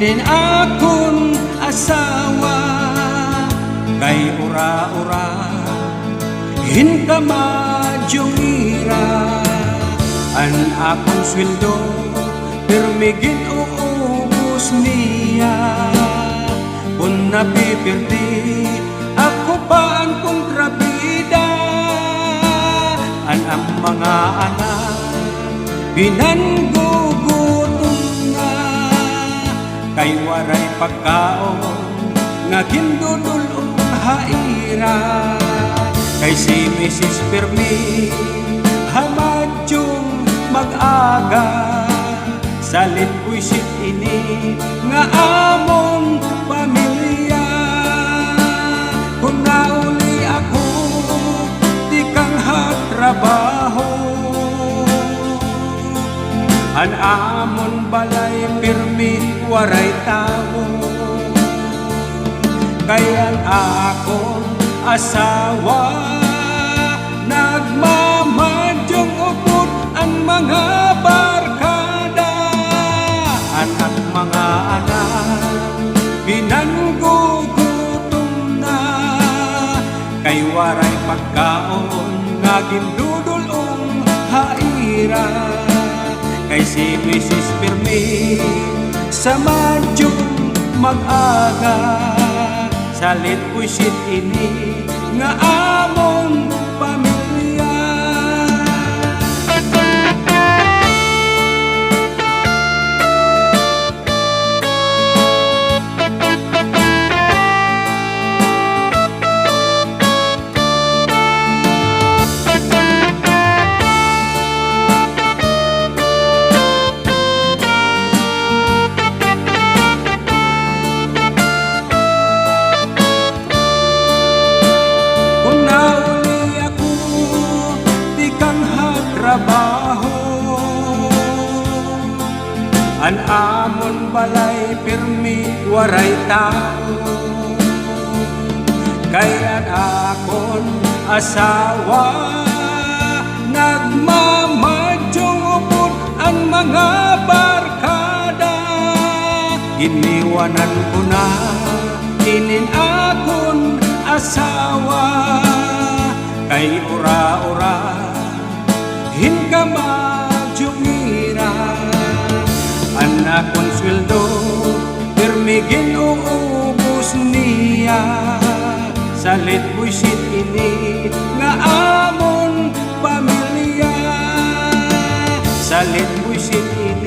inin akon asawa. Kay ura-ura hinkamadjong ira, an akong sweldo permigin uubos niya. Kung napipirdi ako pa ang kontrabida, ang mga anak pinanggugutom na. Kay waray pagkaon nga gindudulong haira. Kay si Mrs. Permi hamadjong mag-aga, salit buisit ini nga among pamilya. Kung nauli ako di kang hatrabaho, an amon balay pirmi waray tao. Kayan akong asawa nagmamadyong upod ang mga barkada. At mga anak pinanggugutom na. Kay waray pagkaon nga gindudulong haira. Kay si Mrs. Permi sa madyong mag-aga, salit pusit ini nga among pamilya. An amon balay pirmi waray tao. Kayan akon asawa nagmamadyong upod ang mga barkada. Iniwanan ko na inin akon asawa. Kay ura-ura hinkamadjong ira, anak kong sweldo permigin uubos niya. Salit buisit ini nga amon pamilya. Salit buisit ini